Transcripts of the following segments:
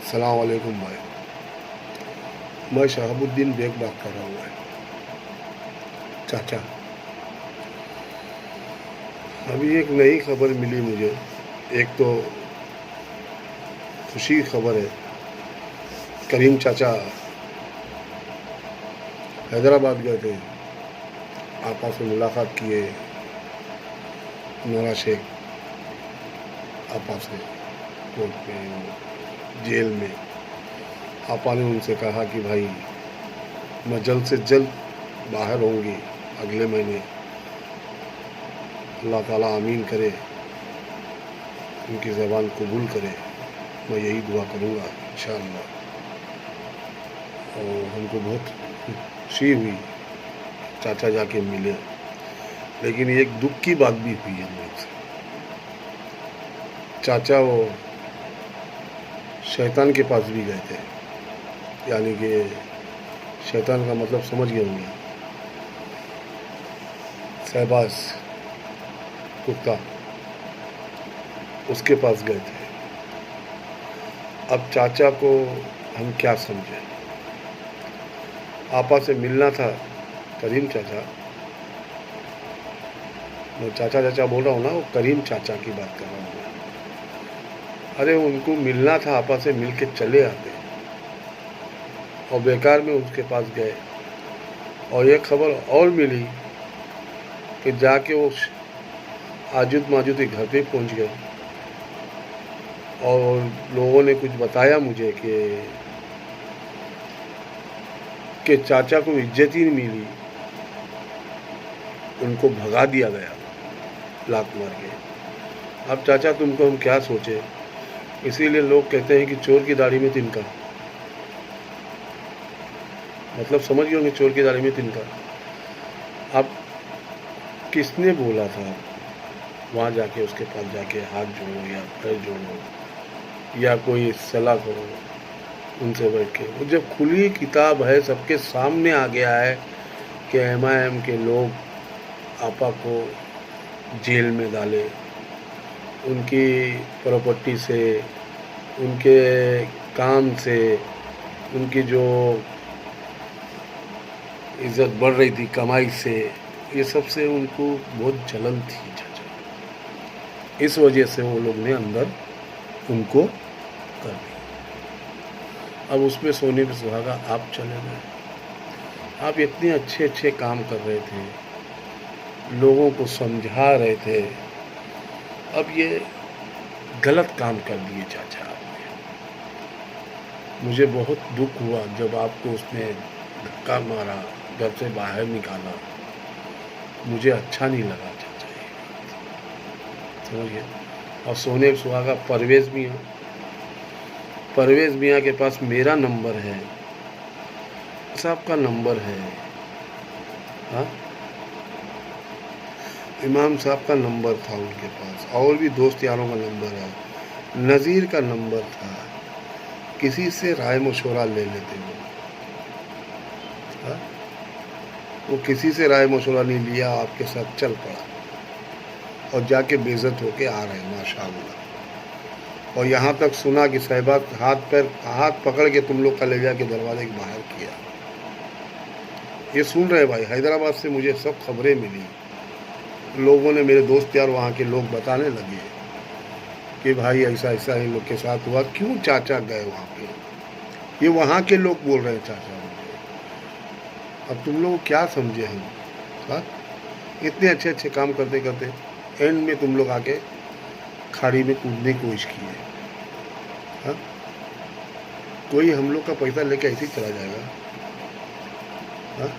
सलाम वालेकुम भाई। मैं शहाबुद्दीन बेग बात कर रहा हूँ भाई। चाचा, अभी एक नई खबर मिली मुझे। एक तो खुशी की खबर है, करीम चाचा हैदराबाद गए थे, आपा से मुलाकात किए। नोरा शेख आपा से कोर्ट में, जेल में। आपा ने उनसे कहा कि भाई मैं जल्द से जल्द बाहर होंगी अगले महीने। अल्लाह ताला आमीन करे, उनकी ज़बान कबूल करे। मैं यही दुआ करूँगा इंशाअल्लाह। और हमको बहुत खुशी हुई चाचा जाके मिले, लेकिन एक दुख की बात भी हुई है लोग से। चाचा वो शैतान के पास भी गए थे, यानी कि शैतान का मतलब समझ गए होंगे, शहबाज कुत्ता, उसके पास गए थे। अब चाचा को हम क्या समझे, आपा से मिलना था करीम चाचा। मैं चाचा चाचा बोल रहा हूँ ना, वो करीम चाचा की बात कर रहा हूँ मैं। अरे उनको मिलना था, आपा से मिल के चले आते, और बेकार में उसके पास गए। और एक खबर और मिली कि जाके वो आजुद माजुद के घर पे पहुंच गए, और लोगों ने कुछ बताया मुझे कि चाचा को इज्जत ही नहीं मिली, उनको भगा दिया गया लात मार के। अब चाचा तुमको हम क्या सोचे, इसीलिए लोग कहते हैं कि चोर की दाढ़ी में तिनका, मतलब समझ गए होंगे, चोर की दाढ़ी में तिनका। अब किसने बोला था वहाँ जाके, उसके पास जाके हाथ जोड़ो या पैर जोड़ो या कोई सलाह करो उनसे बैठ के। वो जब खुली किताब है, सबके सामने आ गया है कि एमआईएम के लोग आपा को जेल में डाले, उनकी प्रॉपर्टी से, उनके काम से, उनकी जो इज्जत बढ़ रही थी कमाई से, ये सब से उनको बहुत जलन थी चाचा। इस वजह से वो लोग ने अंदर उनको कर दिया। अब उसमें सोने पे सुहागा आप चले गए। आप इतने अच्छे अच्छे काम कर रहे थे, लोगों को समझा रहे थे, अब ये गलत काम कर दिए चाचा आपने। मुझे बहुत दुख हुआ जब आपको उसने धक्का मारा, घर से बाहर निकाला। मुझे अच्छा नहीं लगा चाचा ये बात, समझिए। और सोने पे सुहागा परवेज़ मियाँ के पास मेरा नंबर है, साहब का नंबर है, हाँ, इमाम साहब का नंबर था उनके पास, और भी दोस्त यारों का नंबर है, नज़ीर का नंबर था। किसी से राय मशवरा ले लेते वो, हाँ? वो किसी से राय मशवरा नहीं लिया, आपके साथ चल पड़ा और जाके बेइज्जत होके आ रहे हैं माशाअल्लाह। और यहाँ तक सुना कि साहिबा हाथ पकड़ के तुम लोग का ले जाके दरवाजे के बाहर किया। ये सुन रहे भाई, हैदराबाद से मुझे सब खबरें मिली। लोगों ने, मेरे दोस्त यार वहाँ के लोग बताने लगे कि भाई ऐसा ऐसा इन लोग के साथ हुआ। क्यों चाचा गए वहाँ पे, ये वहाँ के लोग बोल रहे हैं चाचा मुझे। अब तुम लोग क्या समझे हम, हाँ? इतने अच्छे अच्छे काम करते करते एंड में तुम लोग आके खाड़ी में कूदने की कोशिश की है, हाँ? कोई हम लोग का पैसा लेके ऐसे ही चला जाएगा, हाँ?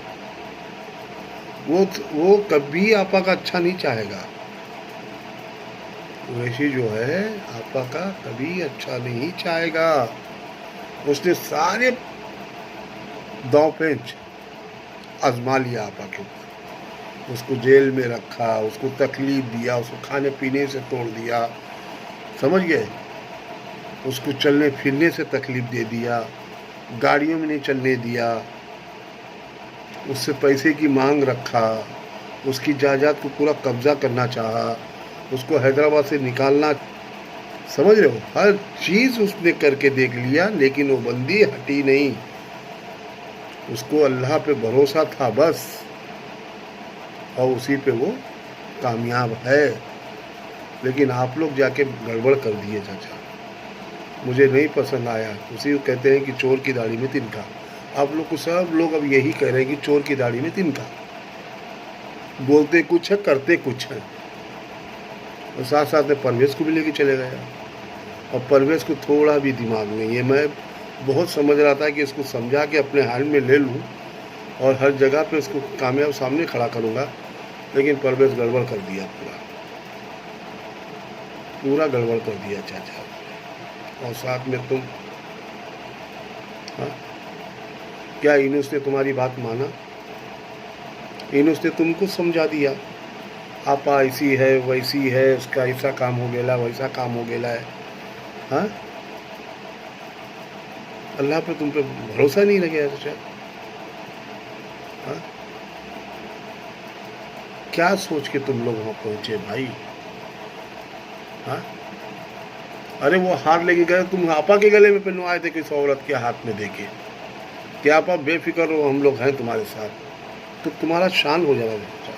वो कभी आपा का अच्छा नहीं चाहेगा। वैसी जो है आपा का कभी अच्छा नहीं चाहेगा। उसने सारे दांव पेच आजमा लिया आपा के ऊपर। उसको जेल में रखा, उसको तकलीफ दिया, उसको खाने पीने से तोड़ दिया, समझ गए। उसको चलने फिरने से तकलीफ दे दिया, गाड़ियों में नहीं चलने दिया, उससे पैसे की मांग रखा, उसकी जायदाद को पूरा कब्जा करना चाहा, उसको हैदराबाद से निकालना, समझ रहे हो, हर चीज उसने करके देख लिया, लेकिन वो बंदी हटी नहीं। उसको अल्लाह पे भरोसा था बस, और उसी पे वो कामयाब है। लेकिन आप लोग जाके गड़बड़ कर दिए चाचा, मुझे नहीं पसंद आया। उसी को कहते हैं कि चोर की दाढ़ी में तिनका। आप लोग को सब लोग अब यही कह रहे हैं कि चोर की दाढ़ी में तिनका। बोलते कुछ है, करते कुछ है। और साथ साथ में परवेश को भी लेके चले गया, और परवेश को थोड़ा भी दिमाग नहीं है। मैं बहुत समझ रहा था कि इसको समझा के अपने हाथ में ले लूँ और हर जगह पे उसको कामयाब सामने खड़ा करूँगा, लेकिन परवेश गड़बड़ कर दिया, पूरा गड़बड़ कर दिया चाचा। और साथ में तुम, हाँ, क्या इनुस ने तुम्हारी बात माना? इनुस ने तुमको समझा दिया, आपा ऐसी है वैसी है, उसका ऐसा काम हो गया वैसा काम हो गया है। हाँ, अल्लाह पे तुम पे भरोसा नहीं लगे चाचा। हाँ, क्या सोच के तुम लोग वहाँ पहुँचे भाई? हाँ, अरे वो हार लेके गए, तुम आपा के गले में पहनवाए थे किसी औरत के हाथ में देके कि आपा बेफिक्र हो, हम लोग हैं तुम्हारे साथ, तो तुम्हारा शान हो जाएगा बच्चा।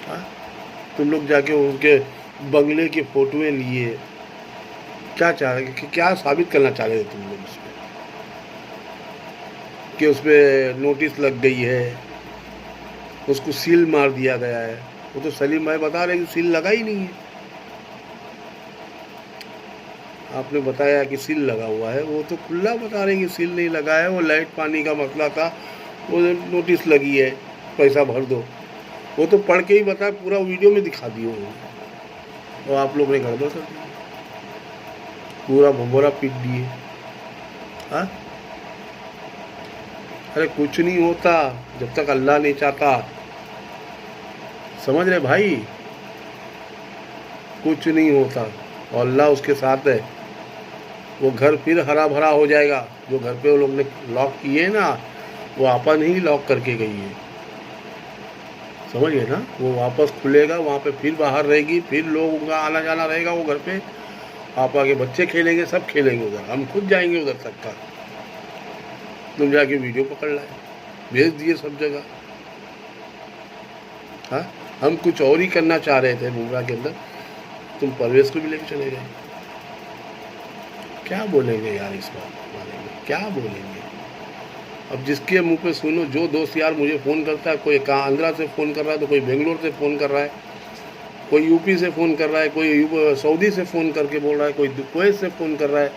हाँ, तुम लोग जाके उनके बंगले की फोटोएं लिए, क्या चाह रहे, कि क्या साबित करना चाह रहे थे तुम लोग उसमें, कि उसमें नोटिस लग गई है, उसको सील मार दिया गया है। वो तो सलीम भाई बता रहे कि सील लगा ही नहीं है। आपने बताया कि सील लगा हुआ है, वो तो खुला बता रहे हैं कि सील नहीं लगा है, वो लाइट पानी का मसला था, वो नोटिस लगी है, पैसा भर दो। वो तो पढ़ के ही बता, पूरा वीडियो में दिखा दिए वो, और आप लोग ने गड़बड़ कर दिया, पूरा भंबोरा पीट दिए। हाँ, अरे कुछ नहीं होता जब तक अल्लाह नहीं चाहता, समझ रहे भाई, कुछ नहीं होता, और अल्लाह उसके साथ है। वो घर फिर हरा भरा हो जाएगा। जो घर पे वो लोग ने लॉक किए ना, वो आपा नहीं लॉक करके गई है, समझिए ना। वो वापस खुलेगा, वहाँ पे फिर बाहर रहेगी, फिर लोगों का आना जाना रहेगा वो घर पे। आपा के बच्चे खेलेंगे, सब खेलेंगे उधर, हम खुद जाएंगे उधर तक का। तुम जाके वीडियो पकड़ लाए, भेज दिए सब जगह। हाँ, हम कुछ और ही करना चाह रहे थे बुमराह के अंदर, तुम परवेश को भी लेके चले गए। क्या बोलेंगे यार इस बारे में, क्या बोलेंगे? अब जिसके मुंह पे सुनो, जो दोस्त यार मुझे फ़ोन करता है, कोई कहाँ आंध्रा से फ़ोन कर रहा है, तो कोई बेंगलोर से फ़ोन कर रहा है, कोई यूपी से फ़ोन कर रहा है, कोई सऊदी से फ़ोन करके बोल रहा है, कोई कुवैत से फ़ोन कर रहा है,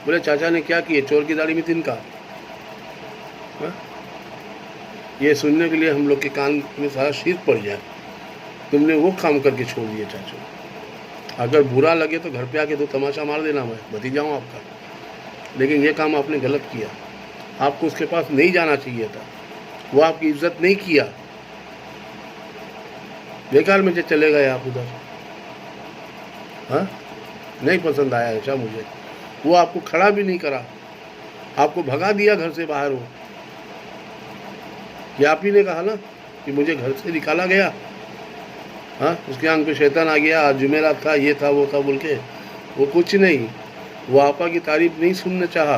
बोले चाचा ने क्या किए, चोर की दाढ़ी में तिनका। ये सुनने के लिए हम लोग के कान में सारा शीत पड़ जाए, तुमने वो काम करके छोड़ दिए चाचू। अगर बुरा लगे तो घर पे आके दो तमाशा मार देना, मैं भतीजा हूँ आपका, लेकिन ये काम आपने गलत किया। आपको उसके पास नहीं जाना चाहिए था, वो आपकी इज्जत नहीं किया, बेकार में चले गए आप उधर। हाँ, नहीं पसंद आया अच्छा मुझे, वो आपको खड़ा भी नहीं करा, आपको भगा दिया घर से बाहर। हो ये आप ही ने कहा ना कि मुझे घर से निकाला गया। हाँ, उसके आंख पे शैतान आ गया, आज जुमेरात था, ये था वो था बोल के। वो कुछ नहीं, वो आपा की तारीफ नहीं सुनना चाहा,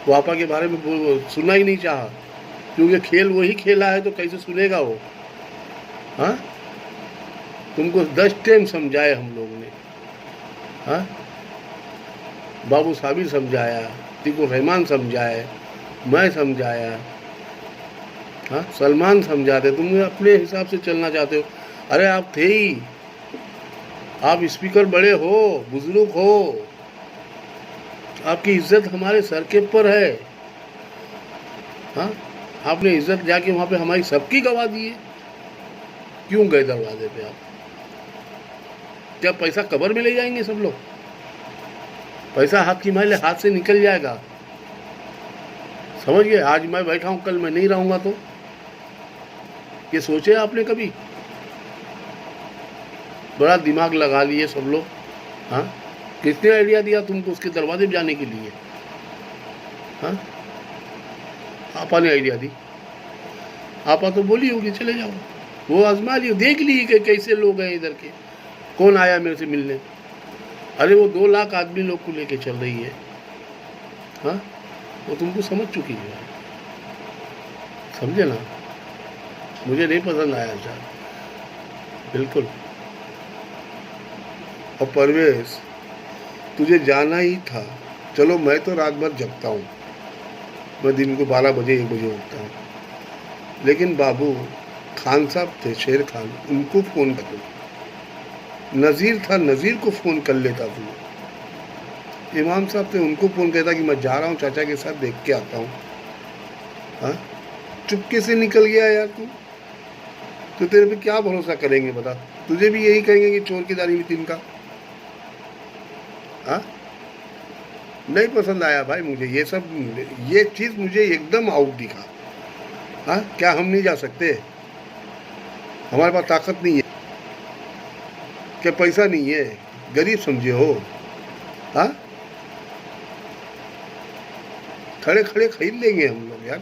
वो आपा के बारे में सुनना ही नहीं चाहा, क्योंकि खेल वही खेला है तो कैसे सुनेगा वो। हाँ, तुमको 10 टाइम समझाए हम लोग ने। हाँ, बाबू साबिर समझाया, तिको रहमान समझाए, मैं समझाया, हाँ, सलमान समझाते, तुम अपने हिसाब से चलना चाहते हो। अरे आप थे ही, आप स्पीकर बड़े हो, बुजुर्ग हो, आपकी इज्जत हमारे सर के ऊपर है। हाँ, आपने इज्जत जाके वहाँ पे हमारी सबकी गवा दी है। क्यों गए दरवाजे पे आप? क्या पैसा कब्र में ले जाएंगे सब लोग? पैसा हाथ की माले हाथ से निकल जाएगा, समझ गए। आज मैं बैठा हूँ, कल मैं नहीं रहूँगा, तो ये सोचे आपने कभी? बड़ा दिमाग लगा लिए सब लोग। हाँ, किसने आइडिया दिया तुमको उसके दरवाजे पे जाने के लिए? हाँ, आपा ने आइडिया दी। आपा तो बोली होगी चले जाओ, वो आजमा लियो, देख ली कि कैसे लोग हैं इधर के, कौन आया मेरे से मिलने। अरे वो 2 लाख आदमी लोग को लेके चल रही है, हाँ, वो तुमको समझ चुकी है, समझे ना। मुझे नहीं पसंद आया सर, बिल्कुल। और परवेश, तुझे जाना ही था। चलो मैं तो रात भर जगता हूँ, मैं दिन को 12 बजे 1 बजे उठता हूँ, लेकिन बाबू खान साहब थे, शेर खान, उनको फ़ोन कर दो। नज़ीर था, नज़ीर को फ़ोन कर लेता तू। इमाम साहब थे, उनको फ़ोन कहता कि मैं जा रहा हूँ चाचा के साथ, देख के आता हूँ। हाँ, चुपके से निकल गया यार तू। तो तेरे पे क्या भरोसा करेंगे बता। तुझे भी यही कहेंगे कि चोर की दाढ़ी में तिनका। हाँ, नहीं पसंद आया भाई मुझे ये सब, ये चीज़ मुझे एकदम आउट दिखा। हाँ, क्या हम नहीं जा सकते? हमारे पास ताकत नहीं है क्या? पैसा नहीं है? गरीब समझे हो? हाँ, खड़े खड़े खरीद लेंगे हम लोग यार।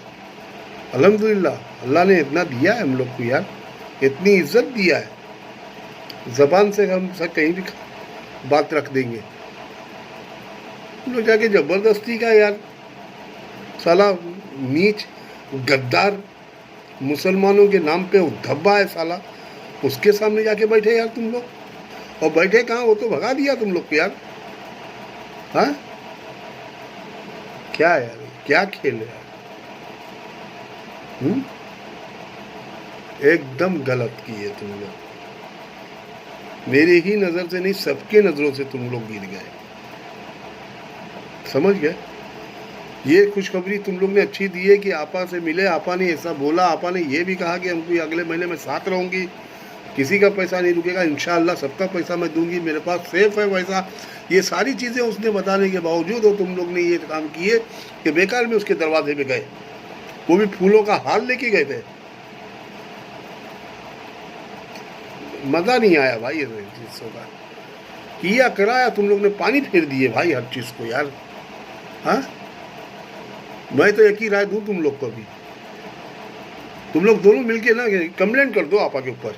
अल्हम्दुलिल्लाह, अल्लाह ने इतना दिया है हम लोग को यार, इतनी इज्जत दिया है, ज़बान से हम सब कहीं भी बात रख देंगे। हम लोग जाके ज़बरदस्ती का यार, साला नीच गद्दार मुसलमानों के नाम पे धब्बा है साला, उसके सामने जाके बैठे यार तुम लोग। और बैठे कहाँ, वो तो भगा दिया तुम लोग को यार। हाँ, क्या यार, क्या खेल है यार। एकदम गलत किए तुम लोग। मेरी ही नज़र से नहीं, सबके नज़रों से तुम लोग गिर गए, समझ गए। ये खुशखबरी तुम लोग ने अच्छी दी है कि आपा से मिले, आपा ने ऐसा बोला, आपा ने ये भी कहा कि हमको अगले महीने में साथ रहूँगी, किसी का पैसा नहीं रुकेगा, इंशाअल्लाह सबका पैसा मैं दूंगी, मेरे पास सेफ है पैसा। ये सारी चीज़ें उसने बताने के बावजूद और तुम लोग ने ये काम किए कि बेकार में उसके दरवाजे पे गए, वो भी फूलों का हार लेके गए थे। मज़ा नहीं आया भाई ये चीज़ों का, किया कराया तुम लोग ने पानी फेर दिए भाई हर चीज़ को यार। हाँ, मैं तो एक ही राय दूं तुम लोग को भी, तुम लोग दोनों मिलके ना कंप्लेंट कर दो आपा के ऊपर।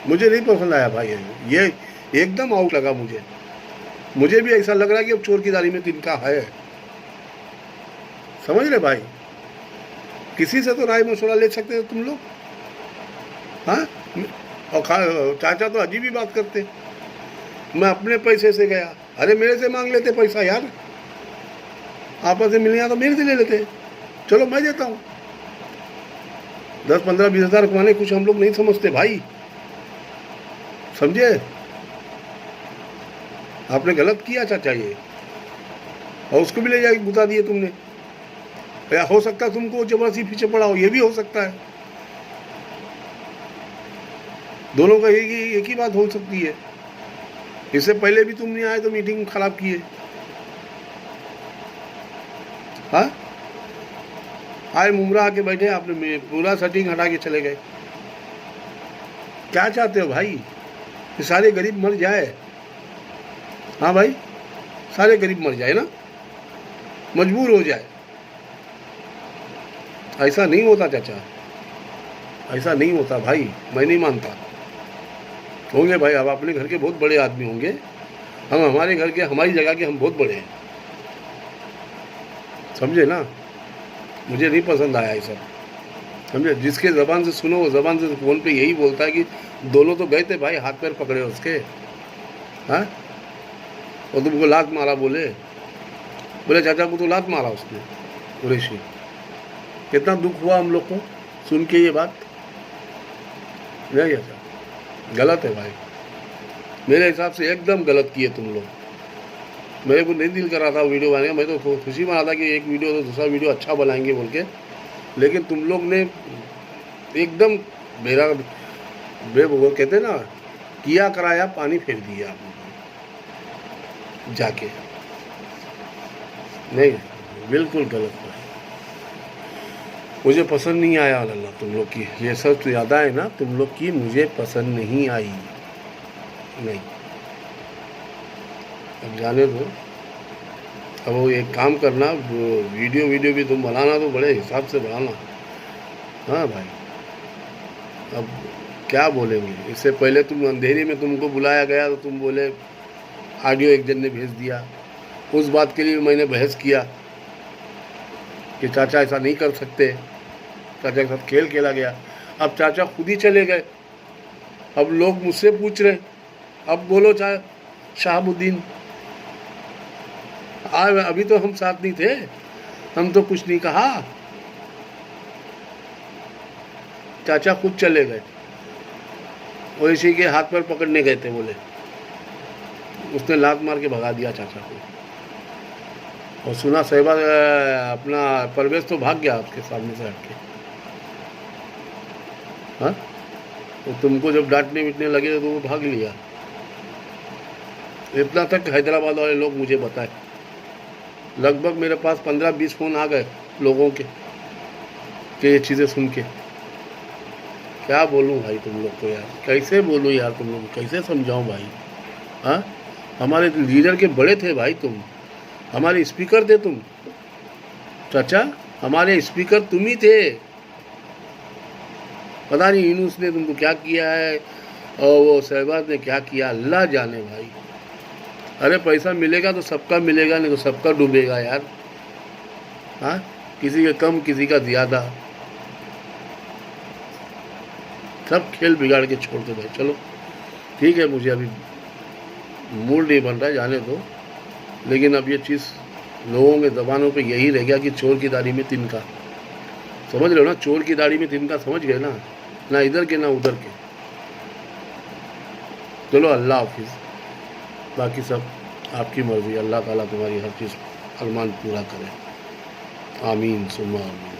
मुझे नहीं पसंद आया भाई ये एकदम आउट लगा मुझे। मुझे भी ऐसा लग रहा है कि अब चोर की दाढ़ी में तिनका है, समझ रहे भाई। किसी से तो राय मशवरा ले सकते हो तुम लोग। हाँ, और चाचा तो अजीब ही बात करते, मैं अपने पैसे से गया। अरे मेरे से मांग लेते पैसा यार, आपस से मिलने तो मेरे से ले लेते, चलो मैं देता हूँ। 10, 15, 20 हज़ार कमाने कुछ हम लोग नहीं समझते भाई, समझे। आपने गलत किया चाचा ये, और उसको भी ले जाके गुता दिए तुमने। या हो सकता है तुमको जबरदस्ती पीछे पड़ा हो, ये भी हो सकता है। दोनों का एक ही बात हो सकती है। इससे पहले भी तुम नहीं आए तो मीटिंग खराब किए। हाँ, आए मुमरा आके बैठे, आपने पूरा सेटिंग हटा के चले गए। क्या चाहते हो भाई कि सारे गरीब मर जाए? हाँ भाई, सारे गरीब मर जाए ना, मजबूर हो जाए। ऐसा नहीं होता चाचा, ऐसा नहीं होता भाई, मैं नहीं मानता। होंगे भाई, अब अपने घर के बहुत बड़े आदमी होंगे, हम हमारे घर के, हमारी जगह के हम बहुत बड़े हैं, समझे ना। मुझे नहीं पसंद आया ये सब, समझे। जिसके ज़बान से सुनो वो ज़बान से फ़ोन पे यही बोलता है कि दोनों तो गए थे भाई, हाथ पैर पकड़े उसके। हाँ, और तुमको लात मारा, बोले चाचा को तो लात मारा उसने, कुरैशी। कितना दुख हुआ हम लोग को सुन के ये बात। नहीं ऐसा गलत है भाई, मेरे हिसाब से एकदम गलत किए तुम लोग। मेरे को नहीं दिल कर रहा था वीडियो बनाने का, मैं तो खुशी बना था कि एक वीडियो तो दूसरा वीडियो अच्छा बनाएंगे बोल के, लेकिन तुम लोग ने एकदम मेरा वो कहते ना, किया कराया पानी फेर दिया आपने जाके। नहीं, बिल्कुल गलत है, मुझे पसंद नहीं आया अल्लाह तुम लोग की ये सब यादें ना, तुम लोग की मुझे पसंद नहीं आई। नहीं, अब जाने दो। अब वो एक काम करना, वीडियो भी तुम बनाना तो बड़े हिसाब से बनाना। हाँ भाई, अब क्या बोलेंगे? इससे पहले तुम अंधेरी में तुमको बुलाया गया तो तुम बोले ऑडियो एक जन ने भेज दिया। उस बात के लिए मैंने बहस किया कि चाचा ऐसा नहीं कर सकते, चाचा के साथ खेल खेला गया। अब चाचा खुद ही चले गए, अब लोग मुझसे पूछ रहे अब बोलो शहाबुद्दीन। अभी तो हम साथ नहीं थे, हम तो कुछ नहीं कहा, चाचा खुद चले गए। और इसी के हाथ पर पकड़ने गए थे, बोले उसने लात मार के भगा दिया चाचा को। और सुना साहिबा अपना परवेश तो भाग गया आपके सामने से हट के। हाँ, तो तुमको जब डांटने पीटने लगे तो वो भाग लिया। इतना तक हैदराबाद वाले लोग मुझे बताए, लगभग मेरे पास 15-20 फ़ोन आ गए लोगों के कि ये चीज़ें सुन के। क्या बोलूँ भाई तुम लोग को यार, कैसे बोलूँ यार तुम लोग, कैसे समझाऊँ भाई। हाँ, हमारे लीडर के बड़े थे भाई तुम, हमारे स्पीकर थे तुम चाचा, हमारे स्पीकर तुम ही थे। पता नहीं यूनुस ने तुमको क्या किया है और वो शहबाज ने क्या किया, अल्लाह जाने भाई। अरे पैसा मिलेगा तो सबका मिलेगा, नहीं तो सबका डूबेगा यार। हाँ, किसी का कम किसी का ज़्यादा, सब खेल बिगाड़ के छोड़ दो भाई। चलो ठीक है, मुझे अभी मूड नहीं बन रहा है, जाने दो। लेकिन अब ये चीज़ लोगों के ज़बानों पे यही रह गया कि चोर की दाढ़ी में तिनका। समझ रहे हो ना, चोर की दाढ़ी में तिनका, समझ गए ना, ना इधर के ना उधर के। चलो अल्लाह हाफिज़, बाकी सब आपकी मर्ज़ी। अल्लाह ताला तुम्हारी हर चीज़ अरमान पूरा करे। आमीन सुम्मा आमीन।